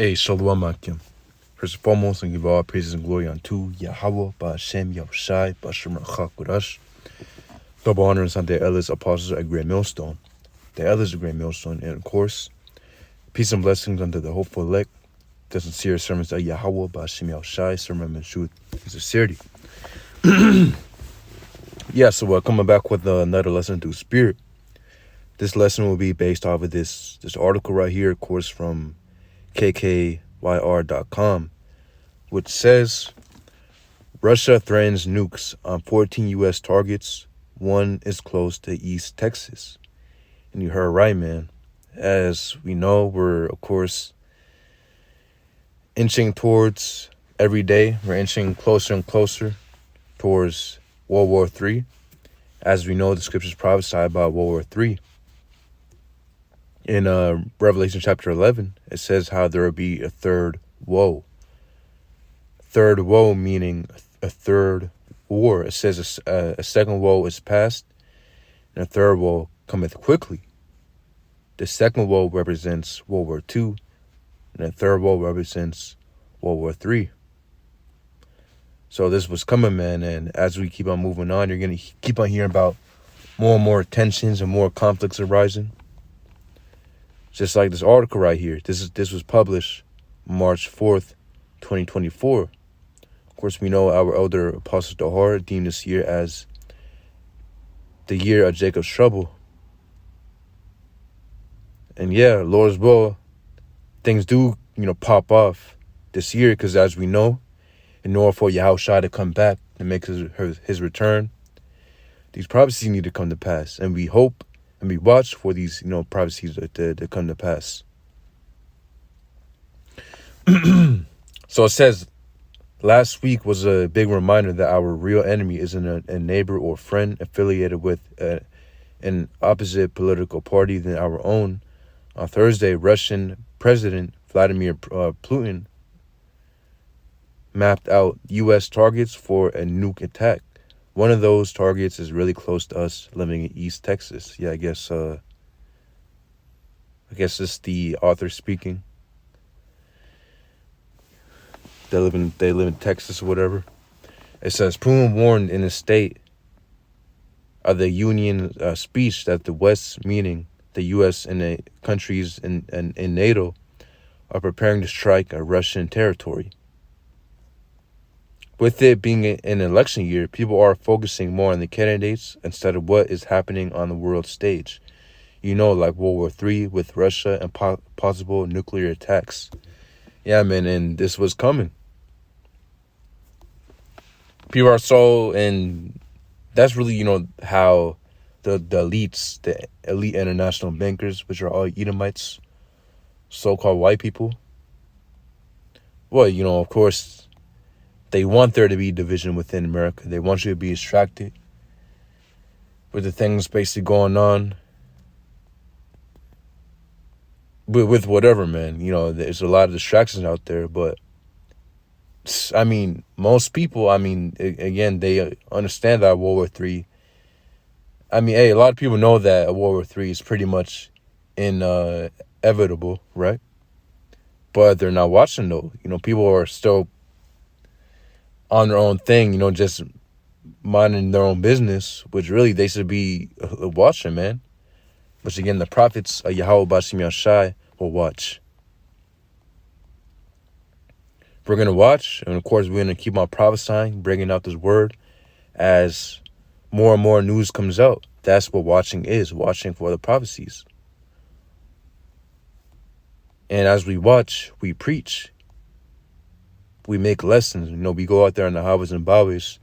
Hey, Shalom Akim. First and foremost, I give all praises and glory unto Yahweh, Ba'Shem, Yahushai, Ba'Shem Rachak Kodash. Double honors unto the elders, apostles at Great Millstone. The elders of Great Millstone, and of course, peace and blessings unto the hopeful elect, the sincere servants of Yahweh, Ba'Shem Yahushai, sermon and truth and sincerity. So we're coming back with another lesson through spirit. This lesson will be based off of this article right here, of course, from KKYR.com, which says Russia threatens nukes on 14 U.S. targets. One is close to East Texas. And you heard right, man. As we know, we're, of course, inching towards every day. We're inching closer and closer towards World War III. As we know, the scriptures prophesy about World War III. In Revelation chapter 11, it says how there will be a third woe. Third woe meaning a third war. It says a second woe is past, and a third woe cometh quickly. The second woe represents World War II, and the third woe represents World War III. So this was coming, man, and as we keep on moving on, you're going to keep on hearing about more and more tensions and more conflicts arising. Just like this article right here. This was published March 4th, 2024. Of course, we know our elder Apostle Dahar deemed this year as the year of Jacob's trouble. And yeah, Lord's will, things do, pop off this year, because as we know, in order for Yahushua to come back and make his return, these prophecies need to come to pass. And we hope and we watch for these, prophecies to come to pass. So it says, last week was a big reminder that our real enemy isn't a neighbor or friend affiliated with an opposite political party than our own. On Thursday, Russian President Vladimir Putin mapped out U.S. targets for a nuke attack. One of those targets is really close to us, living in East Texas. Yeah, I guess it's the author speaking. They live in Texas or whatever. It says Putin warned in his State of the Union speech that the West, meaning the U.S. and the countries in NATO, are preparing to strike a Russian territory. With it being an election year, people are focusing more on the candidates instead of what is happening on the world stage. Like World War III with Russia and possible nuclear attacks. Yeah, man, and this was coming. People are and that's really, how the elites, the elite international bankers, which are all Edomites, so-called white people. Well, of course, they want there to be division within America. They want you to be distracted with the things basically going on. With whatever, man. There's a lot of distractions out there. But, most people, again, they understand that World War III. A lot of people know that World War III is pretty much inevitable, right? But they're not watching, though. People are still on their own thing, just minding their own business, which really they should be watching, man. Which again, the prophets of Yahweh Ba'Shem Yahushai will watch. We're going to watch, and of course, we're going to keep on prophesying, bringing out this word as more and more news comes out. That's what watching is, watching for the prophecies. And as we watch, we preach. We make lessons. We go out there in the highways and byways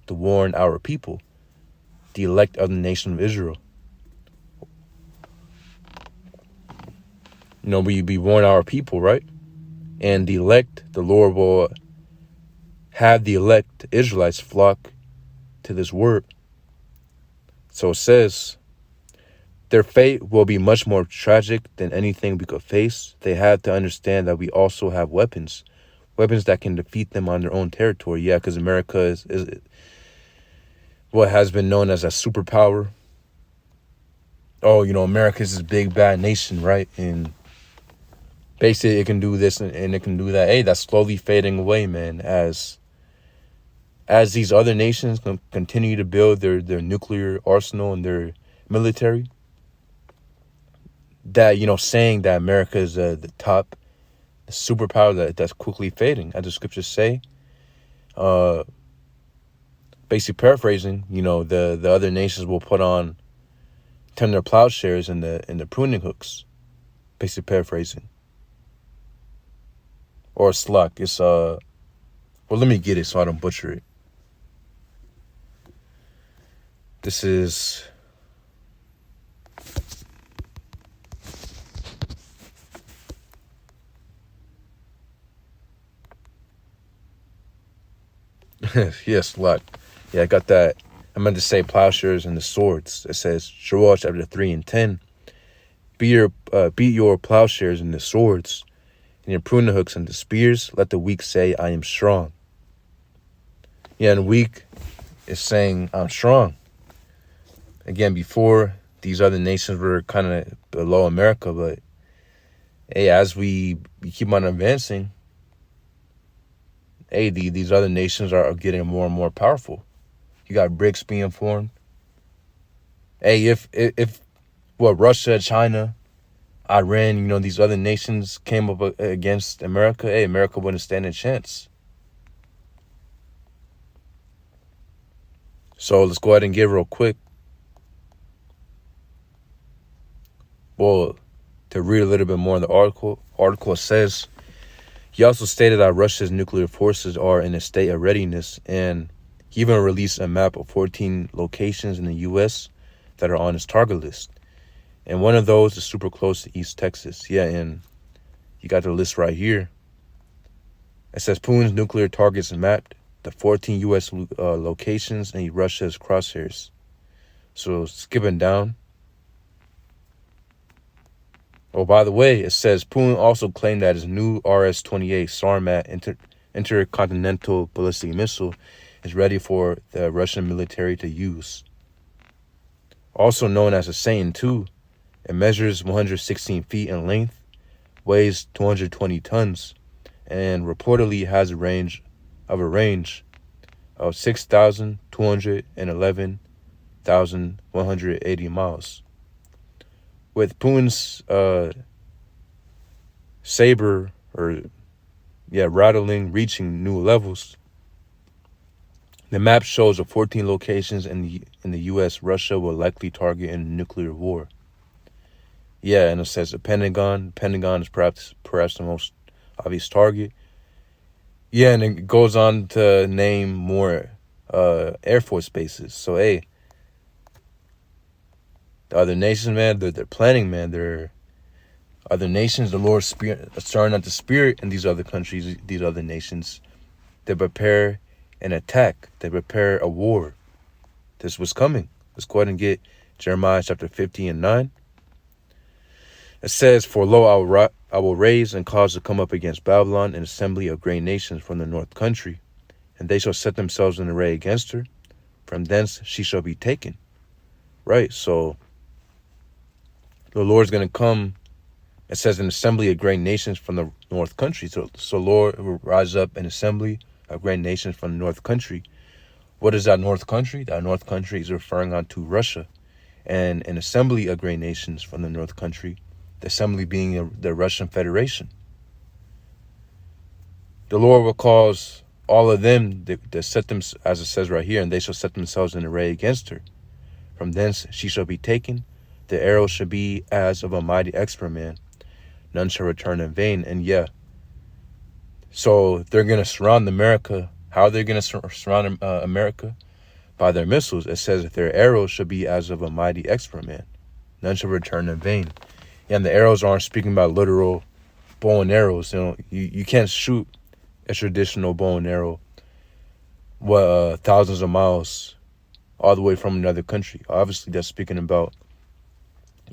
to warn our people, the elect of the nation of Israel. We warn our people, right? And the elect, the Lord will have the elect Israelites flock to this word. So it says, their fate will be much more tragic than anything we could face. They have to understand that we also have weapons that can defeat them on their own territory. Yeah, because America is what has been known as a superpower. America is this big bad nation, right? And basically it can do this and it can do that. Hey, that's slowly fading away, man, as these other nations continue to build their nuclear arsenal and their military. That, saying that America is the top superpower that's quickly fading, as the scriptures say. Basically paraphrasing, the other nations will turn their plowshares in the pruning hooks. Basically paraphrasing. Or sluck. It's well, let me get it so I don't butcher it. This is yes, luck. Yeah, I got that. I meant to say plowshares and the swords. It says, Joel chapter 3 and 10. Beat your plowshares and the swords, and your pruning hooks and the spears. Let the weak say, I am strong. Yeah, and weak is saying, I'm strong. Again, before, these other nations were kind of below America, but hey, as we keep on advancing, hey, these other nations are getting more and more powerful. You got BRICS being formed. Hey, if Russia, China, Iran, these other nations came up against America, hey, America wouldn't stand a chance. So let's go ahead and get real quick. Well, to read a little bit more in the article says, he also stated that Russia's nuclear forces are in a state of readiness, and he even released a map of 14 locations in the U.S. that are on his target list. And one of those is super close to East Texas. Yeah, and you got the list right here. It says Putin's nuclear targets mapped, the 14 U.S. locations, and Russia's crosshairs. So skipping down. Oh, by the way, it says Putin also claimed that his new RS-28 Sarmat intercontinental ballistic missile is ready for the Russian military to use. Also known as a Satan-2, it measures 116 feet in length, weighs 220 tons, and reportedly has a range of 6,211,180 miles. With Putin's saber rattling reaching new levels, the map shows the 14 locations in the U.S. Russia will likely target in a nuclear war. Yeah, and it says the Pentagon. The Pentagon is perhaps the most obvious target. Yeah, and it goes on to name more Air Force bases. So, hey, the other nations, man, they're planning, man. They're other nations, the Lord's spirit, starting out the spirit in these other countries, these other nations. They prepare an attack. They prepare a war. This was coming. Let's go ahead and get Jeremiah chapter 50 and 9. It says, For lo, I will raise and cause to come up against Babylon an assembly of great nations from the north country, and they shall set themselves in array against her. From thence she shall be taken. Right, so the Lord's going to come. It says an assembly of great nations from the north country. So Lord will rise up an assembly of great nations from the north country. What is that north country? That north country is referring on to Russia. And an assembly of great nations from the north country, the assembly being the Russian Federation. The Lord will cause all of them to set them, as it says right here, and they shall set themselves in array against her. From thence she shall be taken. The arrow shall be as of a mighty expert man. None shall return in vain. And yeah, so they're going to surround America. How are they going to surround America? By their missiles. It says that their arrows shall be as of a mighty expert man. None shall return in vain. And the arrows aren't speaking about literal bow and arrows. You can't shoot a traditional bow and arrow thousands of miles all the way from another country. Obviously, that's speaking about,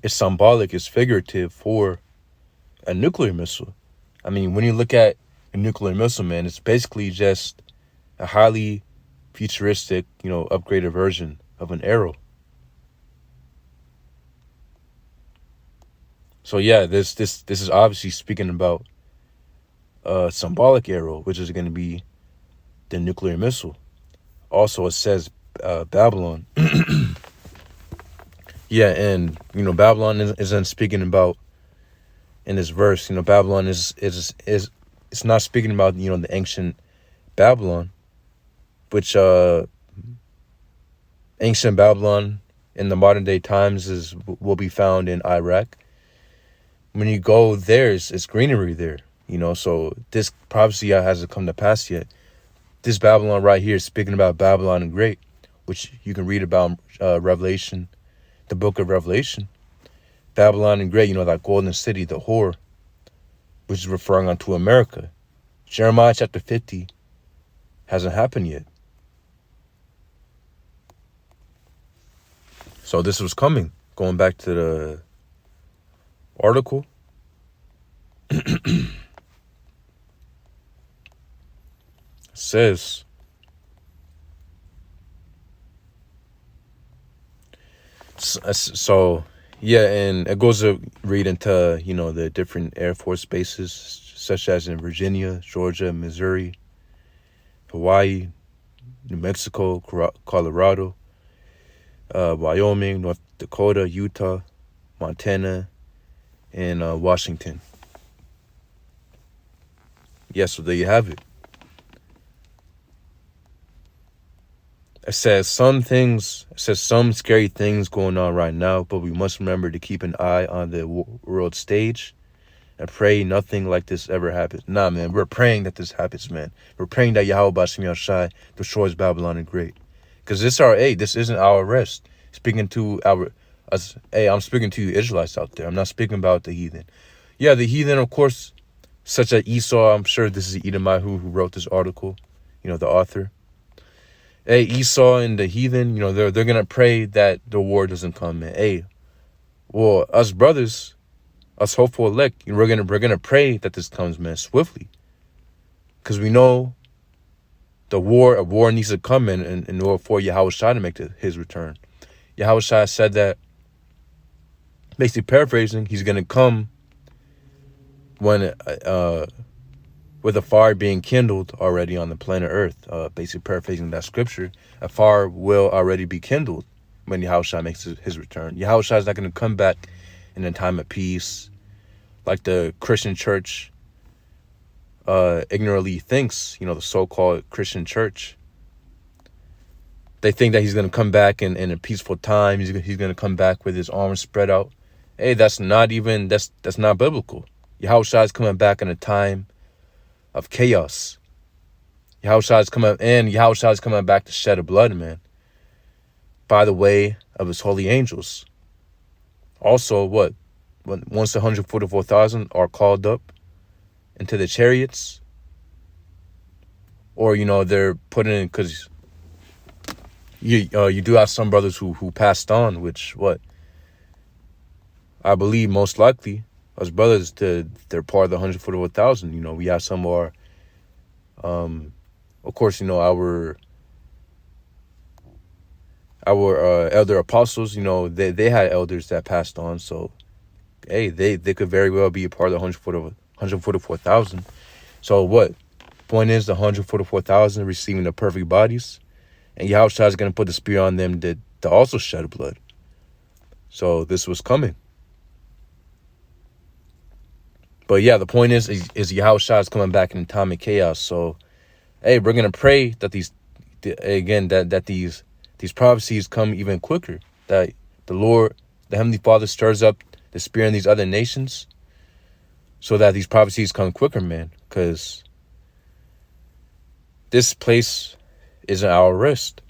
it's symbolic, it's figurative for a nuclear missile. I mean, when you look at a nuclear missile, man, it's basically just a highly futuristic, upgraded version of an arrow. So yeah, this is obviously speaking about a symbolic arrow, which is going to be the nuclear missile. Also, it says Babylon. Yeah, and Babylon isn't speaking about in this verse. Babylon is it's not speaking about the ancient Babylon, which ancient Babylon in the modern day times will be found in Iraq. When you go there, it's greenery there. So this prophecy hasn't come to pass yet. This Babylon right here is speaking about Babylon the Great, which you can read about Revelation, the book of Revelation. Babylon the Great, that golden city, the whore, which is referring unto America. Jeremiah chapter 50 hasn't happened yet. So this was coming. Going back to the article. Says so yeah, and it goes to read into the different Air Force bases, such as in Virginia, Georgia, Missouri, Hawaii, New Mexico, Colorado, Wyoming, North Dakota, Utah, Montana, and Washington. Yes, so there you have it. It says some scary things going on right now, but we must remember to keep an eye on the world stage and pray nothing like this ever happens. Nah, man, we're praying that this happens, man. We're praying that Yahweh Shai destroys Babylon the Great. Because this isn't our rest. Speaking to us, I'm speaking to you Israelites out there. I'm not speaking about the heathen. Yeah, the heathen, of course, such as Esau. I'm sure this is Edomite who wrote this article, the author. Hey, Esau and the heathen, they're gonna pray that the war doesn't come, man. Hey, well, us brothers, us hopeful elect, we're gonna pray that this comes, man, swiftly, because we know a war needs to come in order for Yahweh Shai to make his return. Yahweh Shai said that, basically paraphrasing, he's gonna come when with a fire being kindled already on the planet Earth. Basically paraphrasing that scripture, a fire will already be kindled when Yahushua makes his return. Yahushua is not going to come back in a time of peace like the Christian church ignorantly thinks, the so-called Christian church. They think that he's going to come back in a peaceful time. He's going to come back with his arms spread out. Hey, that's not biblical. Yahushua is coming back in a time of chaos. Yahushua is coming back to shed of blood, man, by the way of his holy angels. Also, once the 144,000 are called up into the chariots, or they're put in, because you do have some brothers who passed on, which I believe most likely us brothers, they're part of the 144,000. We have some of our, of course, our elder apostles. They had elders that passed on. So, hey, they could very well be a part of the 144,000. So point is, the 144,000 receiving the perfect bodies, and Yahushua is going to put the spear on them to also shed blood. So this was coming. But yeah, the point is Yahushua is coming back in a time of chaos. So, hey, we're gonna pray that these prophecies come even quicker. That the Lord, the Heavenly Father, stirs up the spirit in these other nations, so that these prophecies come quicker, man. Because this place isn't our rest.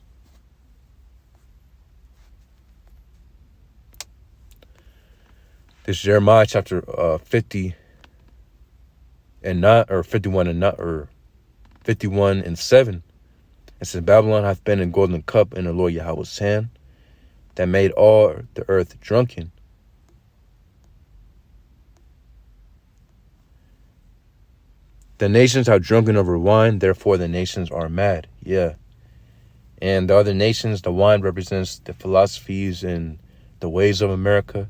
This Jeremiah chapter 50. And 51 and 7. It says, Babylon hath been a golden cup in the Lord Yahweh's hand, that made all the earth drunken. The nations are drunken over wine, therefore the nations are mad. Yeah. And the other nations, the wine represents the philosophies and the ways of America.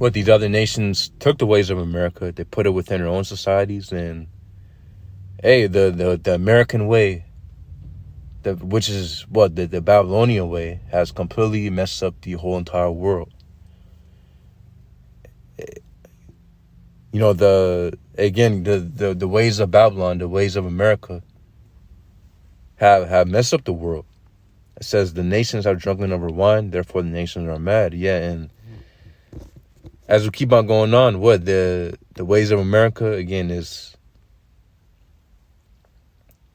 what these other nations took the ways of America, they put it within their own societies, and hey, the American way, which is what the Babylonian way, has completely messed up the whole entire world. You know, the ways of Babylon, the ways of America, have messed up the world. It says the nations are drunken over wine, therefore the nations are mad. Yeah, and as we keep on going on, what the ways of America again is,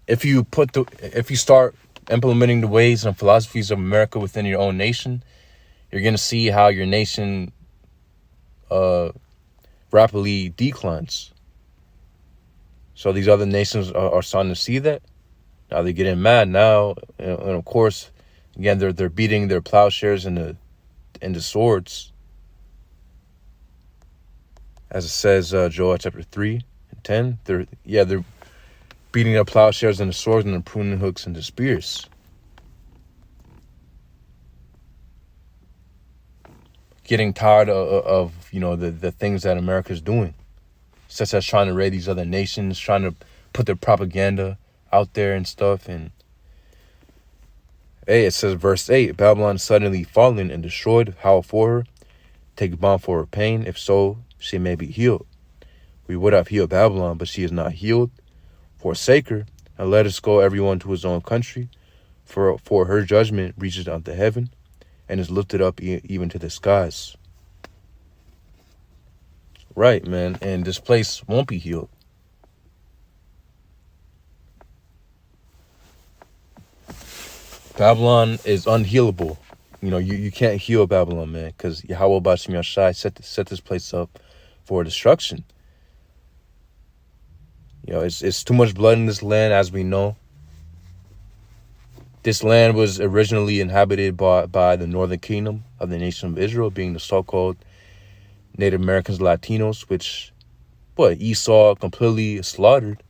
if you start implementing the ways and philosophies of America within your own nation, you're gonna see how your nation rapidly declines. So these other nations are starting to see that. Now they're getting mad now, and of course, again they're beating their plowshares into swords, as it says, Joel chapter 3:10. They're beating their plowshares into swords and their pruning hooks into spears. Getting tired of the things that America's doing, such as trying to raid these other nations, trying to put their propaganda out there and stuff. And hey, it says verse 8, Babylon suddenly fallen and destroyed, howl for her, take balm for her pain, if so she may be healed. We would have healed Babylon, but she is not healed. Forsake her, and let us go everyone to his own country, for her judgment reaches unto heaven, and is lifted up even to the skies. Right, man, and this place won't be healed. Babylon is unhealable. You can't heal Babylon, man, because Yahweh Bashim Yashai set this place up for destruction. It's too much blood in this land, as we know. This land was originally inhabited by the northern kingdom of the nation of Israel, being the so-called Native Americans, Latinos, which Esau completely slaughtered.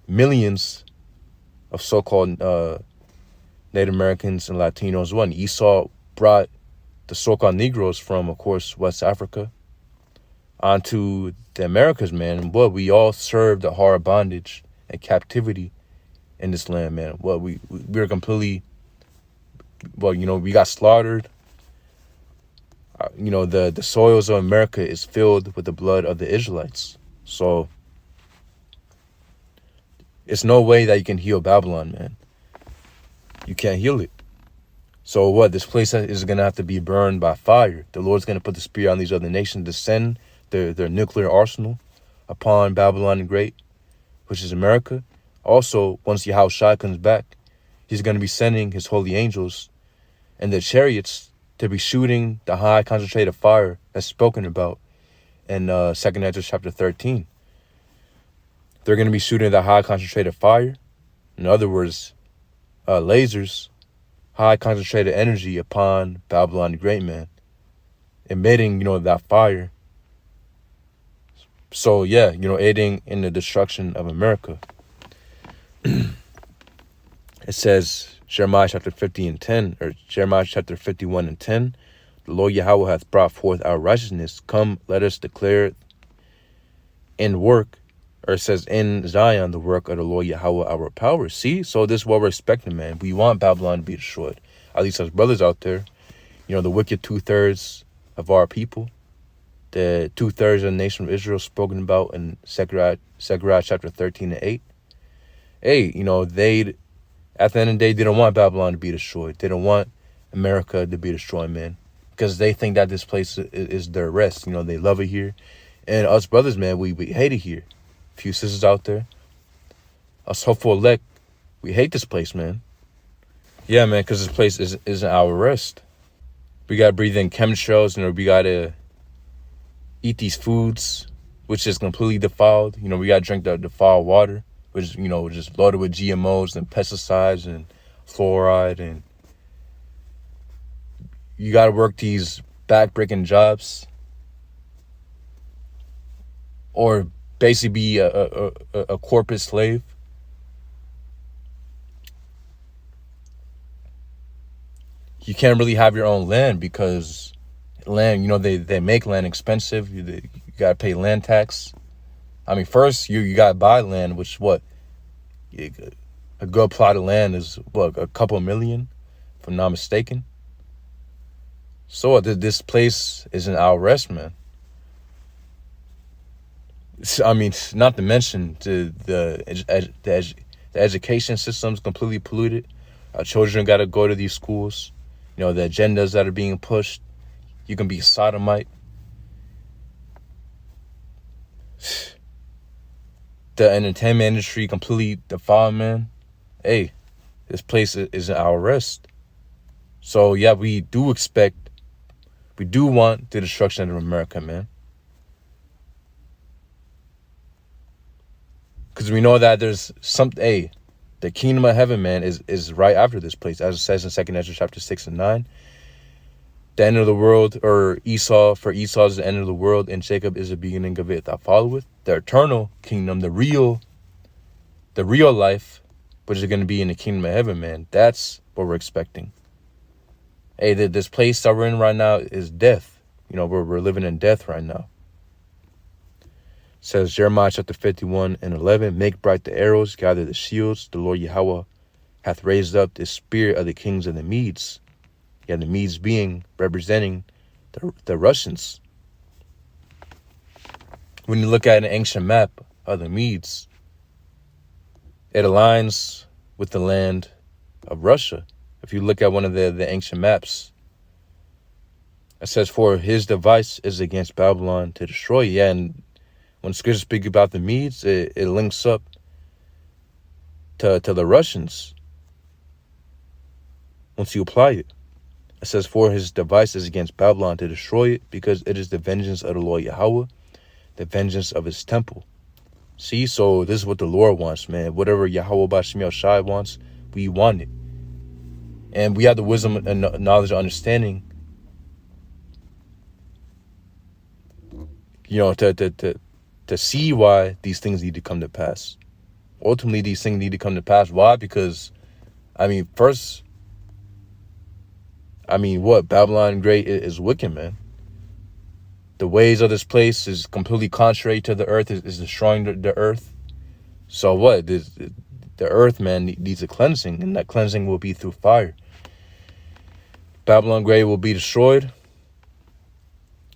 Millions of so-called Native Americans and Latinos. Esau brought the so-called Negroes from, of course, West Africa onto the Americas, man. And we all served a hard bondage and captivity in this land, man. We're completely, we got slaughtered. The soils of America is filled with the blood of the Israelites. So it's no way that you can heal Babylon, man. You can't heal it. So this place is going to have to be burned by fire. The Lord's going to put the spear on these other nations to send their nuclear arsenal upon Babylon the Great, which is America. Also, once Yahushua comes back, he's going to be sending his holy angels and their chariots to be shooting the high concentrated fire that's spoken about in 2 Ezra chapter 13. They're going to be shooting the high concentrated fire. In other words, lasers, high concentrated energy upon Babylon the Great, man, emitting, that fire. So, aiding in the destruction of America. It says, Jeremiah chapter 50:10, or Jeremiah chapter 51:10, the Lord Yahweh hath brought forth our righteousness. Come, let us declare in work, or it says in Zion, the work of the Lord Yahweh, our power. See? So this is what we're expecting, man. We want Babylon to be destroyed. At least as brothers out there, the wicked 2/3 of our people, the 2/3 of the nation of Israel spoken about in Zechariah chapter 13:8. Hey, they, at the end of the day, they don't want Babylon to be destroyed. They don't want America to be destroyed, man, because they think that this place is their rest. They love it here. And us brothers, man, we hate it here. A few sisters out there, us hopeful elect, we hate this place, man. Yeah, man, because this place isn't our rest. We got to breathe in chemtrails, we got to eat these foods, which is completely defiled. We got to drink the defiled water, which is, just loaded with GMOs and pesticides and fluoride. And you got to work these back-breaking jobs, or basically be a corporate slave. You can't really have your own land because Land, they make land expensive. You got to pay land tax. I mean, first, you got to buy land, which, a good plot of land is, a couple million, if I'm not mistaken. So this place is an our rest, man. I mean, not to mention the education system's completely polluted. Our children got to go to these schools. The agendas that are being pushed. You can be a sodomite. The entertainment industry completely defiled, man. Hey, this place is our rest. So, yeah, we do want the destruction of America, man. Because we know that there's the kingdom of heaven, man, is right after this place. As it says in 2 Ezra chapter 6 and 9. The end of the world, or Esau is the end of the world, and Jacob is the beginning of it that followeth. The eternal kingdom, the real life, which is going to be in the kingdom of heaven, man. That's what we're expecting. Hey, this place that we're in right now is death. We're living in death right now. It says Jeremiah chapter 51 and 11, make bright the arrows, gather the shields. The Lord Yahweh hath raised up the spirit of the kings of the Medes. Yeah, the Medes representing the Russians. When you look at an ancient map of the Medes, it aligns with the land of Russia. If you look at one of the ancient maps, it says, for his device is against Babylon to destroy. Yeah, and when scriptures speak about the Medes, it links up to the Russians once you apply it. It says, for his device is against Babylon to destroy it, because it is the vengeance of the Lord Yahweh, the vengeance of his temple. See, so this is what the Lord wants, man. Whatever Yahweh Bashim Shai wants, we want it. And we have the wisdom and knowledge and understanding, to see why these things need to come to pass. Ultimately, these things need to come to pass. Why? Because, Babylon Great is wicked, man. The ways of this place is completely contrary to the earth, is destroying the earth. So what? The earth, man, needs a cleansing, and that cleansing will be through fire. Babylon Great will be destroyed.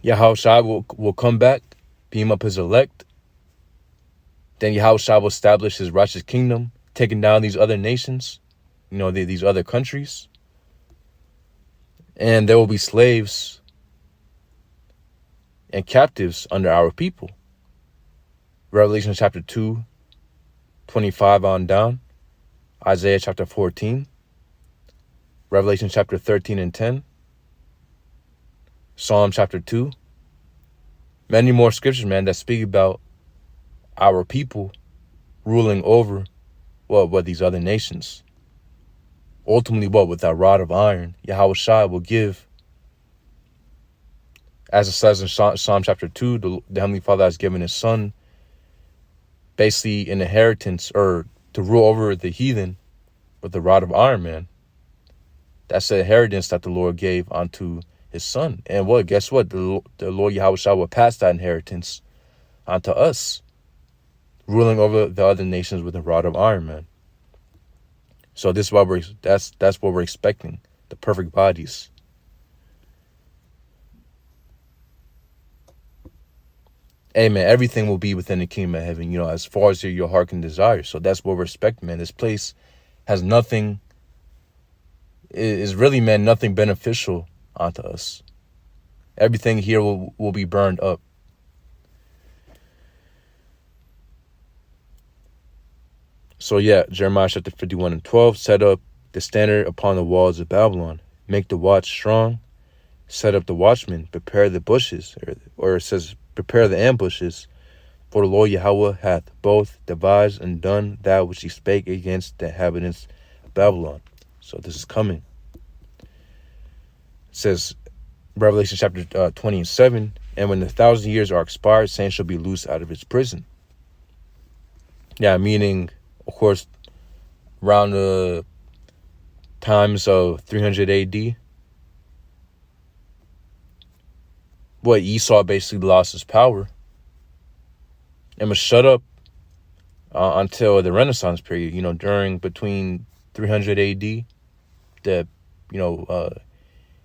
Yahushua will come back, beam up his elect. Then Yahushua will establish his righteous kingdom, taking down these other nations, these other countries. And there will be slaves and captives under our people. Revelation chapter 2, 25 on down. Isaiah chapter 14. Revelation chapter 13 and 10. Psalm chapter 2. Many more scriptures, man, that speak about our people ruling over, these other nations. Ultimately, with that rod of iron, Yahushua will give, as it says in Psalm chapter 2, the Heavenly Father has given his son basically an inheritance, or to rule over the heathen with the rod of iron, man. That's the inheritance that the Lord gave unto his son. And guess what? The Lord Yahushua will pass that inheritance onto us, ruling over the other nations with a rod of iron, man. So this is why that's what we're expecting, the perfect bodies. Hey, man, everything will be within the kingdom of heaven, as far as your heart can desire. So that's what we're expecting, man. This place has nothing, is really, man, nothing beneficial onto us. Everything here will be burned up. So yeah, Jeremiah chapter 51 and 12, set up the standard upon the walls of Babylon, make the watch strong, set up the watchmen, prepare the bushes, or it says, prepare the ambushes, for the Lord Yahweh hath both devised and done that which he spake against the inhabitants of Babylon. So this is coming. It says, Revelation chapter 20 and 7, and when the 1,000 years are expired, Satan shall be loosed out of his prison. Yeah, meaning, of course, around the times of 300 AD, Esau basically lost his power and was shut up until the Renaissance period, during between 300 AD, the,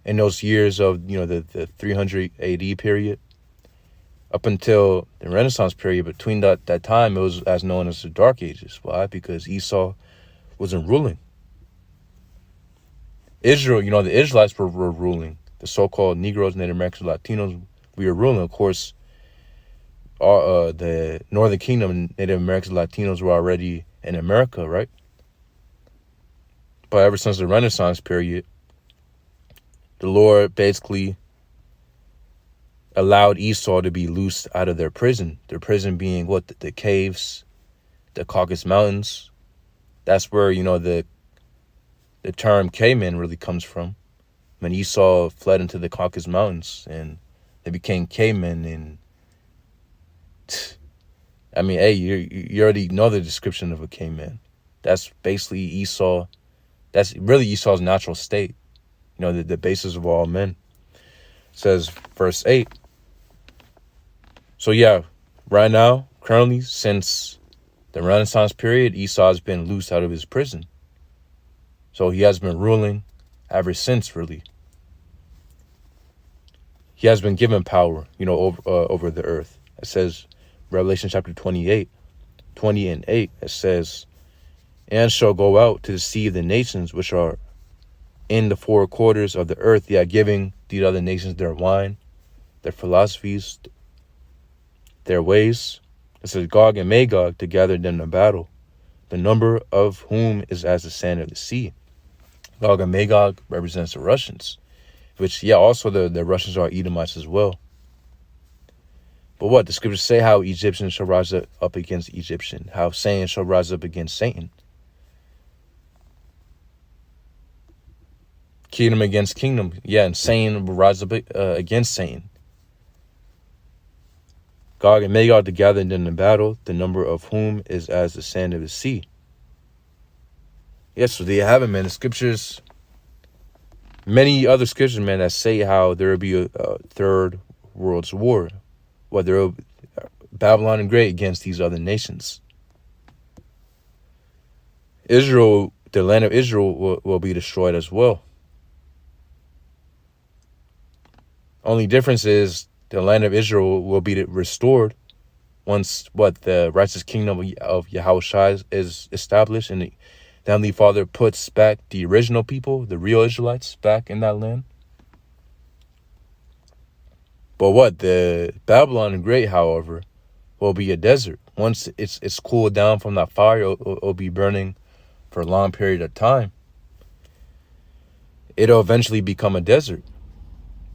in those years of, the 300 AD period, up until the Renaissance period. Between that time, it was as known as the Dark Ages. Why? Because Esau wasn't ruling. Israel, the Israelites were ruling. The so-called Negroes, Native Americans, Latinos, we were ruling. Of course, the Northern Kingdom, Native Americans, Latinos were already in America, right? But ever since the Renaissance period, the Lord basically allowed Esau to be loosed out of their prison. Their prison being what? The caves, the Caucasus Mountains. That's where, the term caveman really comes from. When Esau fled into the Caucasus Mountains and they became cavemen. And I mean, hey, you already know the description of a caveman. That's basically Esau. That's really Esau's natural state. The basis of all men. It says, verse 8. So yeah, right now, currently, since the Renaissance period, Esau has been loosed out of his prison. So he has been ruling ever since, really. He has been given power, over the earth. It says, Revelation chapter 28, 20 and 8, it says, and shall go out to deceive the nations which are in the four quarters of the earth, yet giving these other nations their wine, their philosophies, their ways. It says, Gog and Magog to gather them to battle, the number of whom is as the sand of the sea. Gog and Magog represents the Russians, which, also the Russians are Edomites as well. But what? The scriptures say how Egyptians shall rise up against Egyptian, how Satan shall rise up against Satan. Kingdom against kingdom. Yeah, and Satan will rise up against Satan. Gog and Magog to gather them in battle, the number of whom is as the sand of the sea. Yes, so there you have it, man. The scriptures, many other scriptures, man, that say how there will be a third world's war. Whether Babylon and Great against these other nations. Israel, the land of Israel will be destroyed as well. Only difference is the land of Israel will be restored once the righteous kingdom of Yahushua is established, and the Heavenly Father puts back the original people, the real Israelites, back in that land. But the Babylon the Great, however, will be a desert. Once it's cooled down from that fire, it'll be burning for a long period of time. It'll eventually become a desert.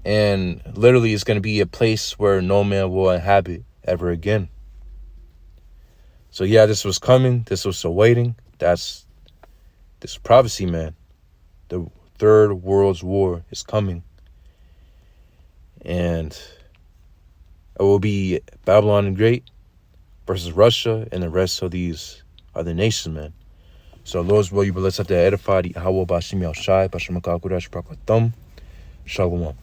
And literally it's going to be a place where no man will inhabit ever again. So yeah, this was coming. This was awaiting. This prophecy, man. The third world's war is coming. And it will be Babylon the Great versus Russia and the rest of these other nations, man. So Lord's will, you bless up to edify the Yahweh Bashim Yahshai, Bashim Kakurash Prakathum, Shalom.